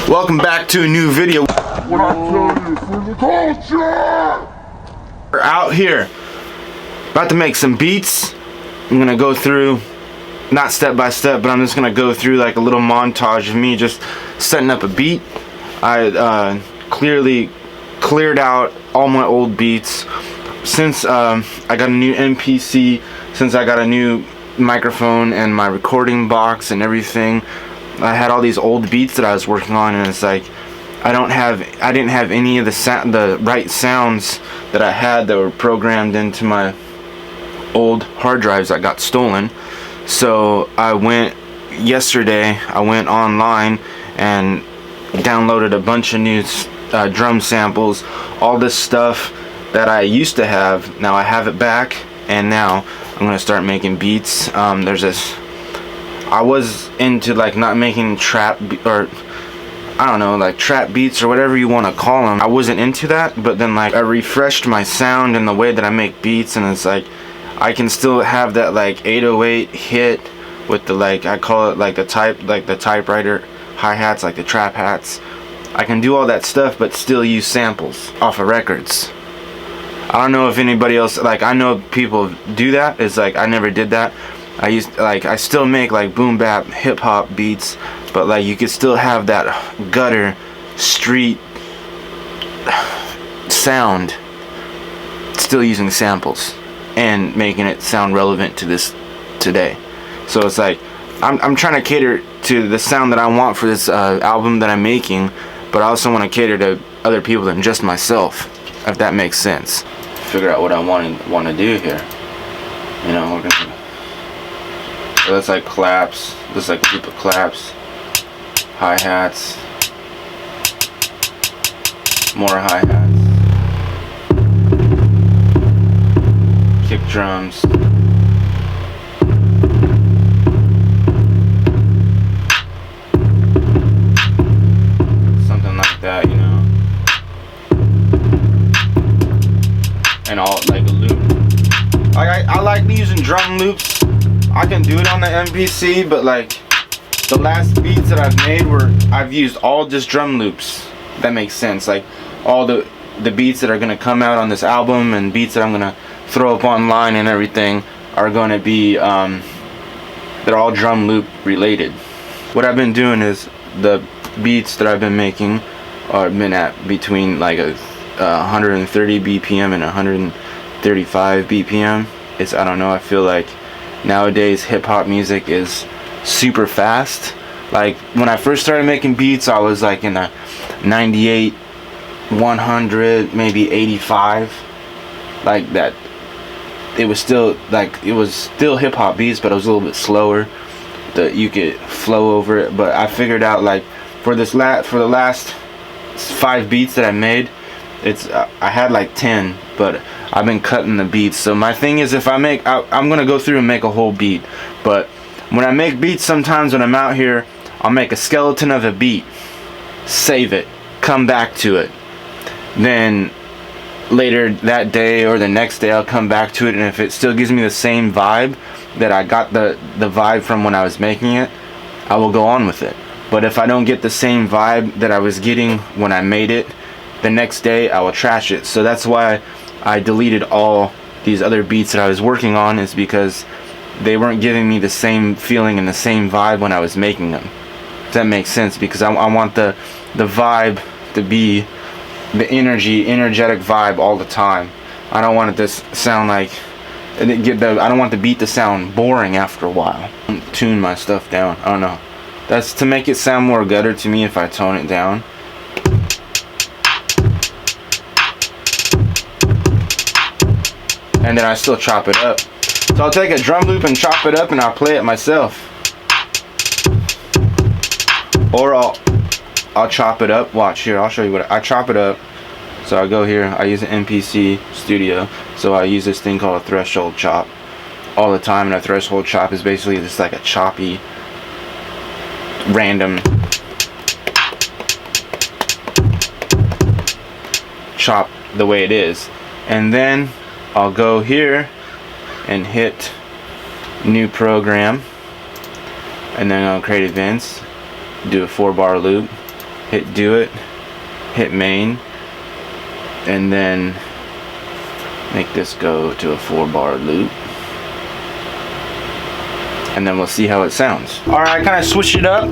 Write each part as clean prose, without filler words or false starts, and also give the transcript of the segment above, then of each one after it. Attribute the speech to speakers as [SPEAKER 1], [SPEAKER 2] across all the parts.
[SPEAKER 1] Welcome back to a new video.
[SPEAKER 2] What I tell you for the culture!
[SPEAKER 1] We're out here about to make some beats. I'm gonna go through, not step by step, but I'm just gonna go through like a little montage of me just setting up a beat. I clearly cleared out all my old beats since I got a new MPC, since I got a new microphone and my recording box and everything. I had all these old beats that I was working on, and it's like I didn't have any of the right sounds that I had that were programmed into my old hard drives that got stolen. So I went online and downloaded a bunch of new drum samples, all this stuff that I used to have. Now I have it back, and now I'm gonna start making beats. There's this, I was into like not making trap or I don't know, like trap beats or whatever you want to call them. I wasn't into that, but then like I refreshed my sound and the way that I make beats, and it's like I can still have that like 808 hit with the, like, I call it like the typewriter hi-hats, like the trap hats. I can do all that stuff but still use samples off of records. I don't know if anybody else, like, I know people do that. It's like I never did that. I still make like boom bap hip hop beats, but like you could still have that gutter street sound still using samples and making it sound relevant to this today. So it's like I'm trying to cater to the sound that I want for this album that I'm making, but I also want to cater to other people than just myself, if that makes sense. Figure out what I want to do here. You know, we're gonna. So that's like claps. That's like a group of claps, hi-hats, more hi-hats, kick drums, something like that, you know, and all like a loop. Like I like using drum loops. I can do it on the MPC, but like the last beats that I've made I've used all just drum loops. That makes sense. Like all the beats that are gonna come out on this album and beats that I'm gonna throw up online and everything are gonna be they're all drum loop related. What I've been doing is the beats that I've been making are been at between like a 130 BPM and 135 BPM. It's, I don't know, I feel like nowadays hip hop music is super fast. Like when I first started making beats, I was like in a 98, 100, maybe 85, like that. It was still hip hop beats, but it was a little bit slower, that you could flow over it. But I figured out, like, for the last 5 beats that I made, I had like 10, but I've been cutting the beats. So my thing is, if I'm gonna go through and make a whole beat. But when I make beats, sometimes when I'm out here, I'll make a skeleton of a beat, save it, come back to it, then later that day or the next day I'll come back to it, and if it still gives me the same vibe that I got the vibe from when I was making it, I will go on with it. But if I don't get the same vibe that I was getting when I made it, the next day I will trash it. So that's why I deleted all these other beats that I was working on, is because they weren't giving me the same feeling and the same vibe when I was making them. If that makes sense, because I want the vibe to be the energetic vibe all the time. I don't want it to sound like I don't want the beat to sound boring after a while. Tune my stuff down. I don't know. That's to make it sound more gutter to me if I tone it down. And then I still chop it up. So I'll take a drum loop and chop it up, and I'll play it myself. Or I'll chop it up. Watch here, I'll show you what I chop it up. So I go here, I use an MPC Studio. So I use this thing called a threshold chop all the time, and a threshold chop is basically just like a choppy, random chop the way it is. And then I'll go here and hit new program, and then I'll create events, do a 4-bar loop, hit do it, hit main, and then make this go to a 4-bar loop, and then we'll see how it sounds. Alright, I kind of switched it up.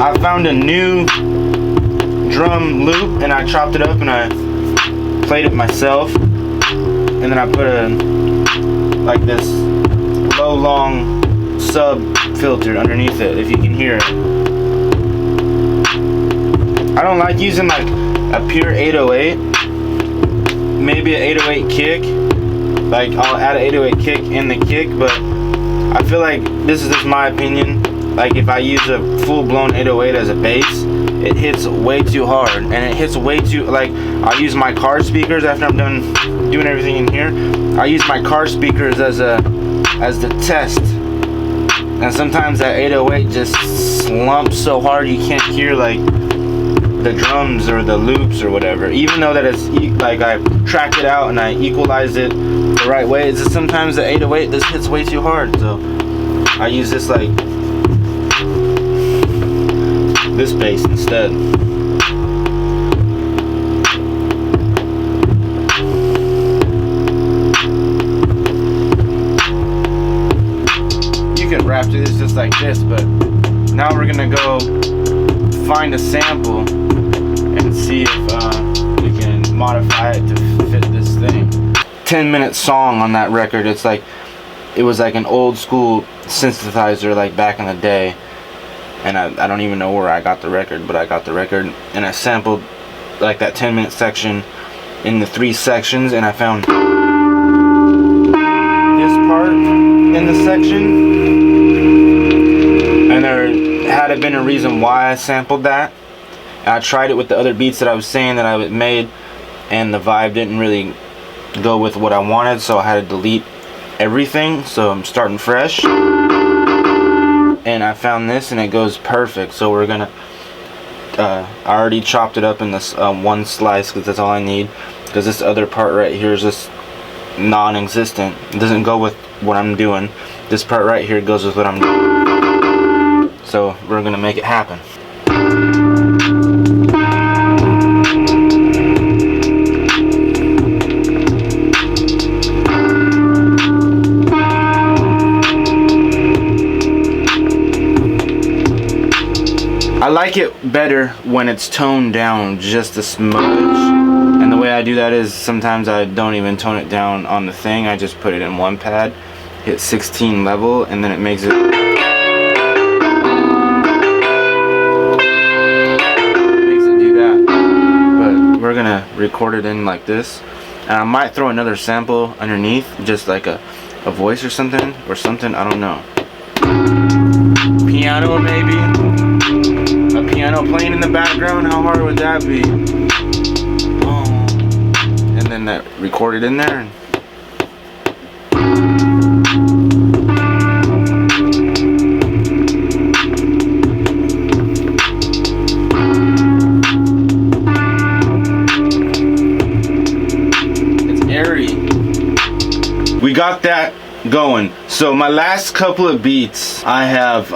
[SPEAKER 1] I found a new drum loop and I chopped it up and I played it myself, and then I put a like this low long sub filter underneath it, if you can hear it. I don't like using like a pure 808, maybe an 808 kick. Like I'll add an 808 kick in the kick, but I feel like this is just my opinion. Like if I use a full-blown 808 as a bass, it hits way too hard, and it hits way too, like I use my car speakers after I'm done doing everything in here. I use my car speakers as the test, and sometimes that 808 just slumps so hard you can't hear like the drums or the loops or whatever, even though that it's like I tracked it out and I equalized it the right way. It's just sometimes the 808 just hits way too hard, so I use this like this bass instead. You can rap to this just like this, but now we're gonna go find a sample and see if we can modify it to fit this thing. 10-minute song on that record. It was like an old school synthesizer like back in the day, and I don't even know where I got the record, but I got the record and I sampled like that 10-minute section in the 3 sections, and I found this part in the section, and there had been a reason why I sampled that. And I tried it with the other beats that I was saying that I made, and the vibe didn't really go with what I wanted, so I had to delete everything, so I'm starting fresh. And I found this and it goes perfect, so we're gonna I already chopped it up in this one slice because that's all I need, because this other part right here is just non-existent. It doesn't go with what I'm doing. This part right here goes with what I'm doing, so we're gonna make it happen. I like it better when it's toned down just a smudge, and the way I do that is sometimes I don't even tone it down on the thing. I just put it in one pad, hit 16 level, and then it makes it do that. But we're gonna record it in like this, and I might throw another sample underneath, just like a voice or something, I don't know. Piano maybe. A piano playing in the background, how hard would that be? Oh. And then that recorded in there. It's airy. We got that going. So my last couple of beats, I have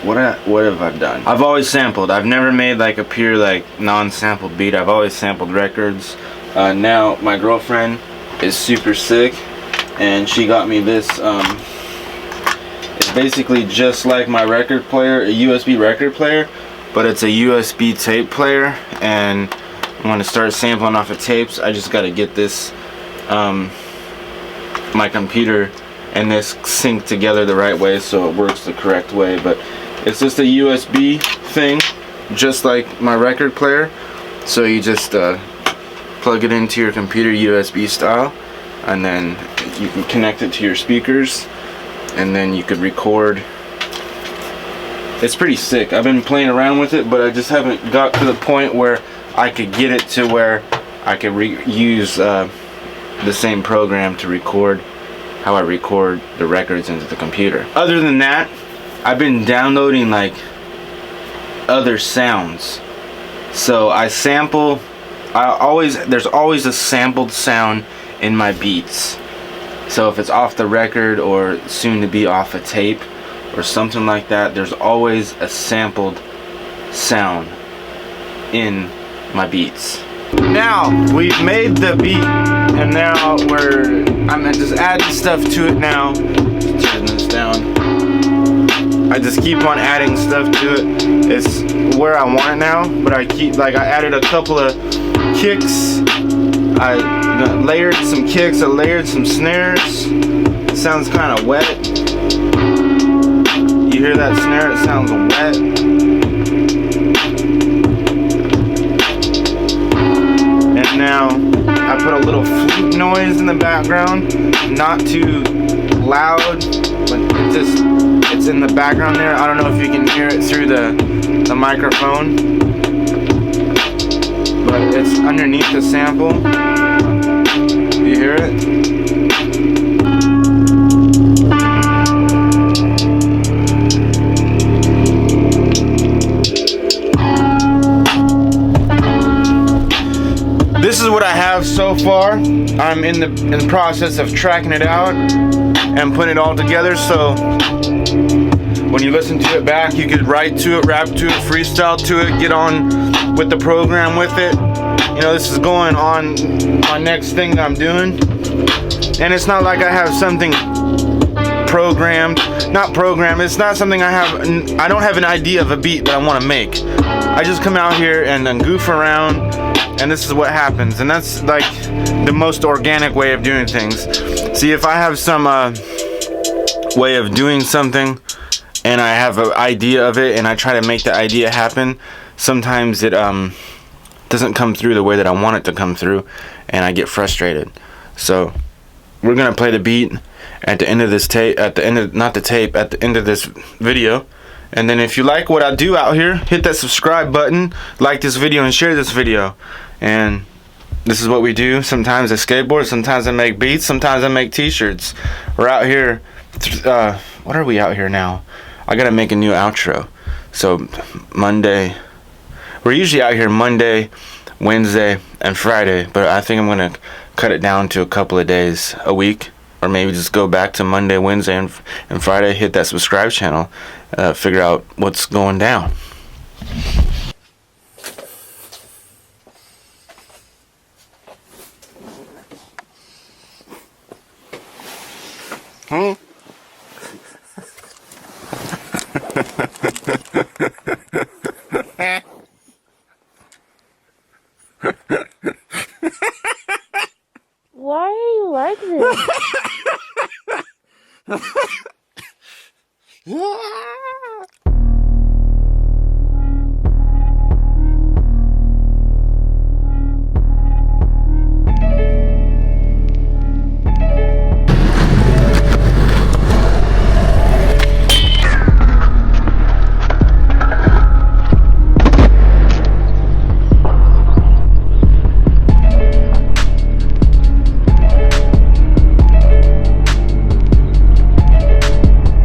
[SPEAKER 1] what have I done? I've always sampled. I've never made like a pure like non-sampled beat. I've always sampled records. Now my girlfriend is super sick, and she got me this. It's basically just like my record player, a USB record player, but it's a USB tape player. And I'm gonna start sampling off of tapes. I just gotta get this, my computer and this sync together the right way so it works the correct way. But it's just a USB thing, just like my record player. So you just plug it into your computer USB style, and then you can connect it to your speakers, and then you could record. It's pretty sick. I've been playing around with it, but I just haven't got to the point where I could get it to where I could use the same program to record how I record the records into the computer. Other than that, I've been downloading like other sounds. So I sample, there's always a sampled sound in my beats. So if it's off the record or soon to be off a tape or something like that, there's always a sampled sound in my beats. Now we've made the beat, and now I'm gonna just add stuff to it now. Turn this down. I just keep on adding stuff to it. It's where I want it now, but I added a couple of kicks. I layered some kicks, I layered some snares. It sounds kind of wet. You hear that snare? It sounds wet. And now I put a little flute noise in the background, not too loud, but it's in the background there. I don't know if you can hear it through the microphone, but it's underneath the sample. You hear it? This is what I have so far. I'm in the process of tracking it out and putting it all together, so when you listen to it back, you could write to it, rap to it, freestyle to it, get on with the program with it. You know, this is going on my next thing that I'm doing, and it's not like I have something not programmed. It's not something I don't have an idea of a beat that I want to make. I just come out here and then goof around, and this is what happens. And that's like the most organic way of doing things. See, if I have some way of doing something and I have an idea of it and I try to make the idea happen, sometimes it doesn't come through the way that I want it to come through, and I get frustrated. So we're gonna play the beat at the end of this tape, at the end of this video. And then if you like what I do out here, hit that subscribe button, like this video, and share this video. And this is what we do. Sometimes I skateboard, sometimes I make beats, sometimes I make t-shirts. We're out here, what are we out here now? I gotta make a new outro. So Monday, we're usually out here Monday, Wednesday, and Friday, but I think I'm gonna cut it down to a couple of days a week, or maybe just go back to Monday, Wednesday, and Friday, hit that subscribe channel, figure out what's going down.